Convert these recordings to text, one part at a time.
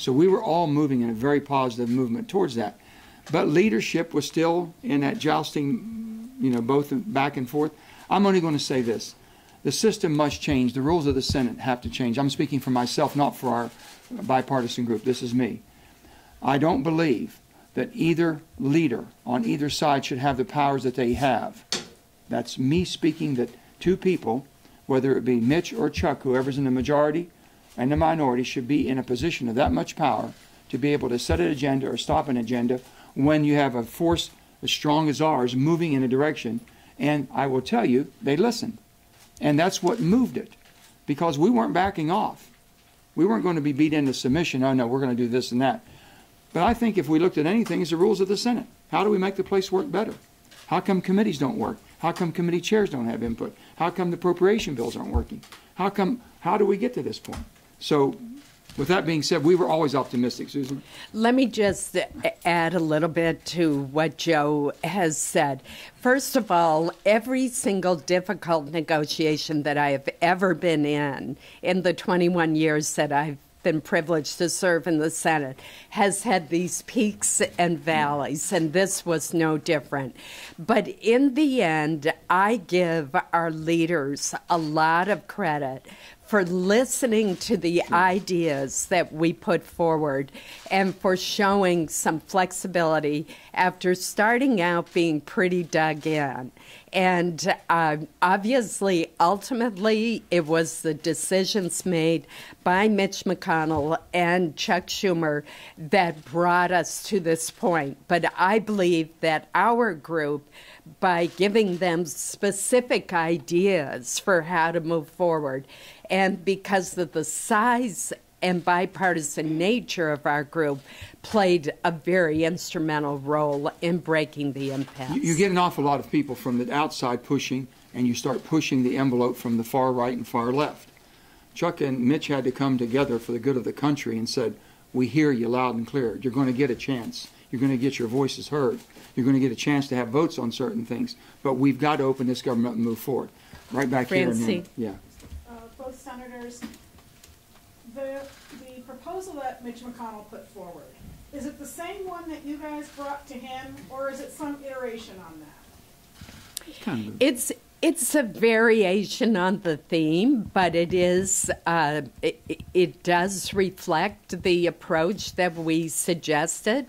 So we were all moving in a very positive movement towards that. But leadership was still in that jousting, both back and forth. I'm only going to say this. The system must change. The rules of the Senate have to change. I'm speaking for myself, not for our bipartisan group. This is me. I don't believe that either leader on either side should have the powers that they have. That's me speaking, that two people, whether it be Mitch or Chuck, whoever's in the majority and the minority, should be in a position of that much power to be able to set an agenda or stop an agenda when you have a force as strong as ours moving in a direction. And I will tell you, they listened. And that's what moved it, because we weren't backing off. We weren't going to be beat into submission. Oh, no, we're going to do this and that. But I think if we looked at anything, it's the rules of the Senate. How do we make the place work better? How come committees don't work? How come committee chairs don't have input? How come the appropriation bills aren't working? How do we get to this point? So with that being said, we were always optimistic, Susan. Let me just add a little bit to what Joe has said. First of all, every single difficult negotiation that I have ever been in the 21 years that I've been privileged to serve in the Senate, has had these peaks and valleys, and this was no different. But in the end, I give our leaders a lot of credit for listening to the ideas that we put forward and for showing some flexibility after starting out being pretty dug in. And obviously, ultimately, it was the decisions made by Mitch McConnell and Chuck Schumer that brought us to this point. But I believe that our group, by giving them specific ideas for how to move forward, and because of the size and bipartisan nature of our group, played a very instrumental role in breaking the impasse. You get an awful lot of people from the outside pushing, and you start pushing the envelope from the far right and far left. Chuck and Mitch had to come together for the good of the country and said, we hear you loud and clear. You're going to get a chance. You're going to get your voices heard. You're going to get a chance to have votes on certain things. But we've got to open this government and move forward. Right back Francie. here. Yeah. Both senators, the proposal that Mitch McConnell put forward, is it the same one that you guys brought to him, or is it some iteration on that? It's a variation on the theme, but it is it does reflect the approach that we suggested,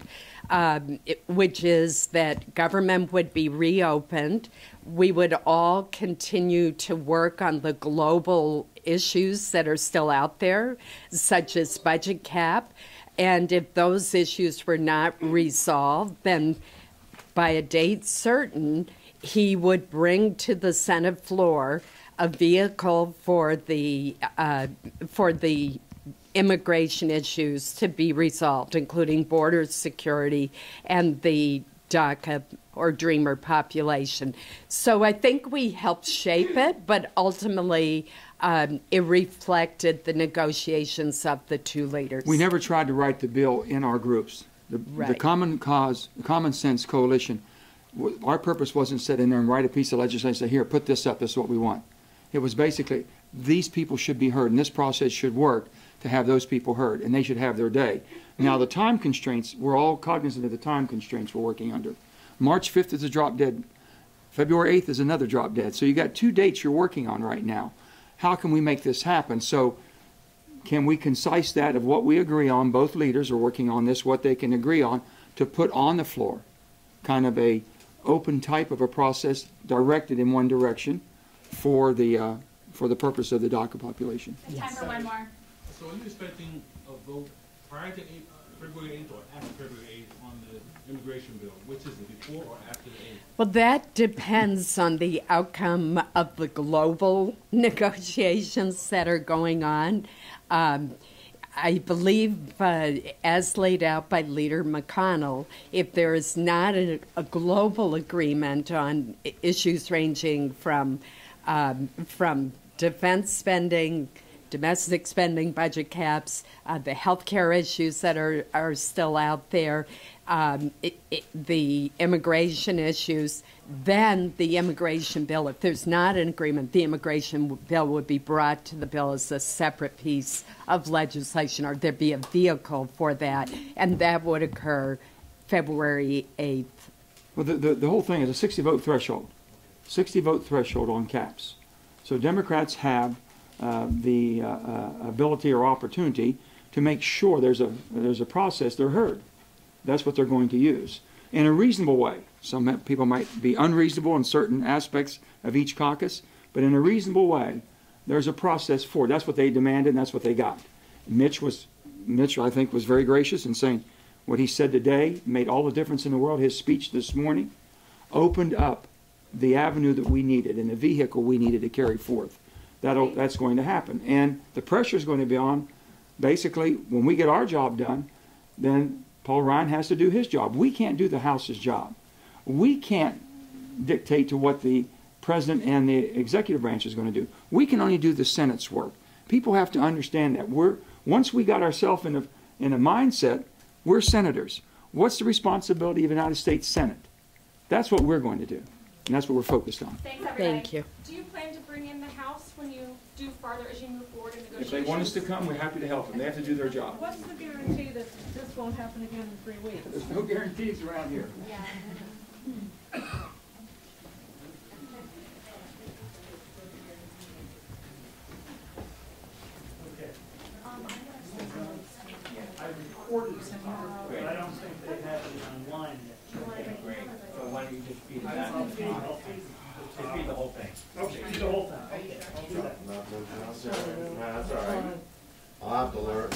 which is that government would be reopened. We would all continue to work on the global issues that are still out there, such as budget cap. And if those issues were not resolved, then by a date certain, he would bring to the Senate floor a vehicle for the immigration issues to be resolved, including border security and the DACA or Dreamer population. So I think we helped shape it, but ultimately it reflected the negotiations of the two leaders. We never tried to write the bill in our groups. The common cause, the common sense coalition, our purpose wasn't sit in there and write a piece of legislation and say, here, put this up, this is what we want. It was basically, these people should be heard, and this process should work to have those people heard, and they should have their day. Now, the time constraints, we're all cognizant of the time constraints we're working under. March 5th is a drop dead. February 8th is another drop dead. So you got 2 dates you're working on right now. How can we make this happen? So can we concise that of what we agree on? Both leaders are working on this, what they can agree on, to put on the floor kind of a open type of a process directed in one direction for the purpose of the DACA population. Time for one more. So are you expecting a vote prior to February 8th or after February 8th on the immigration bill? Which is it, before or after the 8th? Well, that depends on the outcome of the global negotiations that are going on. I believe, as laid out by Leader McConnell, if there is not a global agreement on issues ranging from defense spending domestic spending budget caps, the healthcare issues that are still out there, the immigration issues, then the immigration bill. If there's not an agreement, the immigration bill would be brought to the bill as a separate piece of legislation, or there'd be a vehicle for that, and that would occur February 8th. Well, the whole thing is a 60-vote threshold. 60-vote threshold on caps. So Democrats have the ability or opportunity to make sure there's a process they're heard. That's what they're going to use in a reasonable way. Some people might be unreasonable in certain aspects of each caucus, but in a reasonable way, there's a process for it. That's what they demanded, and that's what they got. Mitch, I think, was very gracious in saying what he said today made all the difference in the world. His speech this morning opened up the avenue that we needed and the vehicle we needed to carry forth. That's going to happen. And the pressure is going to be on, basically, when we get our job done, then Paul Ryan has to do his job. We can't do the House's job. We can't dictate to what the President and the executive branch is going to do. We can only do the Senate's work. People have to understand that once we got ourselves in a mindset, we're senators. What's the responsibility of the United States Senate? That's what we're going to do. And that's what we're focused on. Thanks, everybody. Thank you. Do you plan to bring in the House when you do farther, as you move forward in negotiations? If they want us to come, we're happy to help them. They have to do their job. What's the guarantee that this won't happen again in 3 weeks? There's no guarantees around here. Yeah. I recorded some of it, but I don't think they have it online yet. Okay, great. So why don't you just feed it back? I'll feed Just feed the whole thing. Okay, feed the whole thing. Okay, I'll do that. That's all right. I'll have to learn.